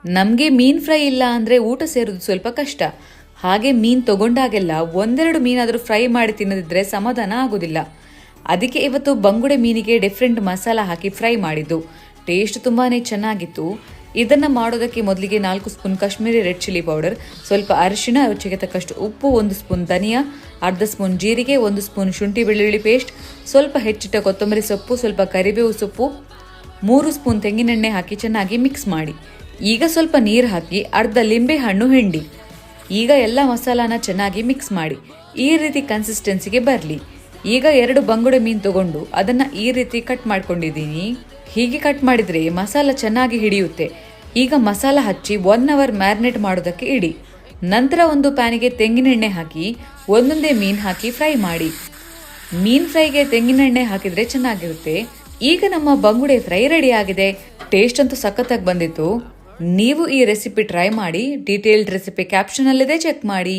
ನಮಗೆ ಮೀನು ಫ್ರೈ ಇಲ್ಲ ಅಂದರೆ ಊಟ ಸೇರೋದು ಸ್ವಲ್ಪ ಕಷ್ಟ. ಹಾಗೆ ಮೀನು ತಗೊಂಡಾಗೆಲ್ಲ ಒಂದೆರಡು ಮೀನಾದರೂ ಫ್ರೈ ಮಾಡಿ ತಿನ್ನದಿದ್ರೆ ಸಮಾಧಾನ ಆಗೋದಿಲ್ಲ. ಅದಕ್ಕೆ ಇವತ್ತು ಬಂಗುಡೆ ಮೀನಿಗೆ ಡಿಫ್ರೆಂಟ್ ಮಸಾಲ ಹಾಕಿ ಫ್ರೈ ಮಾಡಿದ್ದು. ಟೇಸ್ಟ್ ತುಂಬಾ ಚೆನ್ನಾಗಿತ್ತು. ಇದನ್ನು ಮಾಡೋದಕ್ಕೆ ಮೊದಲಿಗೆ 4 spoon Kashmiri red chilli powder, ಸ್ವಲ್ಪ ಅರಿಶಿಣ, ರುಚಿಗೆ ತಕ್ಕಷ್ಟು ಉಪ್ಪು, 1 ಸ್ಪೂನ್ ಧನಿಯಾ, ಅರ್ಧ ಸ್ಪೂನ್ ಜೀರಿಗೆ, 1 ಸ್ಪೂನ್ ಶುಂಠಿ ಬೆಳ್ಳುಳ್ಳಿ ಪೇಸ್ಟ್, ಸ್ವಲ್ಪ ಹೆಚ್ಚಿಟ್ಟ ಕೊತ್ತಂಬರಿ ಸೊಪ್ಪು, ಸ್ವಲ್ಪ ಕರಿಬೇವು ಸೊಪ್ಪು, 3 ಸ್ಪೂನ್ ತೆಂಗಿನೆಣ್ಣೆ ಹಾಕಿ ಚೆನ್ನಾಗಿ ಮಿಕ್ಸ್ ಮಾಡಿ. ಈಗ ಸ್ವಲ್ಪ ನೀರು ಹಾಕಿ ಅರ್ಧ ಲಿಂಬೆ ಹಣ್ಣು ಹಿಂಡಿ. ಈಗ ಎಲ್ಲ ಮಸಾಲಾನ ಚೆನ್ನಾಗಿ ಮಿಕ್ಸ್ ಮಾಡಿ ಈ ರೀತಿ ಕನ್ಸಿಸ್ಟೆನ್ಸಿಗೆ ಬರಲಿ. ಈಗ 2 ಬಂಗುಡೆ ಮೀನು ತಗೊಂಡು ಅದನ್ನು ಈ ರೀತಿ ಕಟ್ ಮಾಡ್ಕೊಂಡಿದ್ದೀನಿ. ಹೀಗೆ ಕಟ್ ಮಾಡಿದರೆ ಮಸಾಲ ಚೆನ್ನಾಗಿ ಹಿಡಿಯುತ್ತೆ. ಈಗ ಮಸಾಲ ಹಚ್ಚಿ 1 ಅವರ್ ಮ್ಯಾರಿನೇಟ್ ಮಾಡೋದಕ್ಕೆ ಇಡಿ. ನಂತರ ಒಂದು ಪ್ಯಾನಿಗೆ ತೆಂಗಿನೆಣ್ಣೆ ಹಾಕಿ ಒಂದೊಂದೇ ಮೀನು ಹಾಕಿ ಫ್ರೈ ಮಾಡಿ. ಮೀನು ಫ್ರೈಗೆ ತೆಂಗಿನೆಣ್ಣೆ ಹಾಕಿದರೆ ಚೆನ್ನಾಗಿರುತ್ತೆ. ಈಗ ನಮ್ಮ ಬಂಗುಡೆ ಫ್ರೈ ರೆಡಿ ಆಗಿದೆ. ಟೇಸ್ಟ್ ಅಂತೂ ಸಖತ್ತಾಗಿ ಬಂದಿತ್ತು. ನೀವು ಈ ರೆಸಿಪಿ ಟ್ರೈ ಮಾಡಿ. ಡೀಟೇಲ್ಡ್ ರೆಸಿಪಿ ಕ್ಯಾಪ್ಷನಲ್ಲಿದೆ, ಚೆಕ್ ಮಾಡಿ.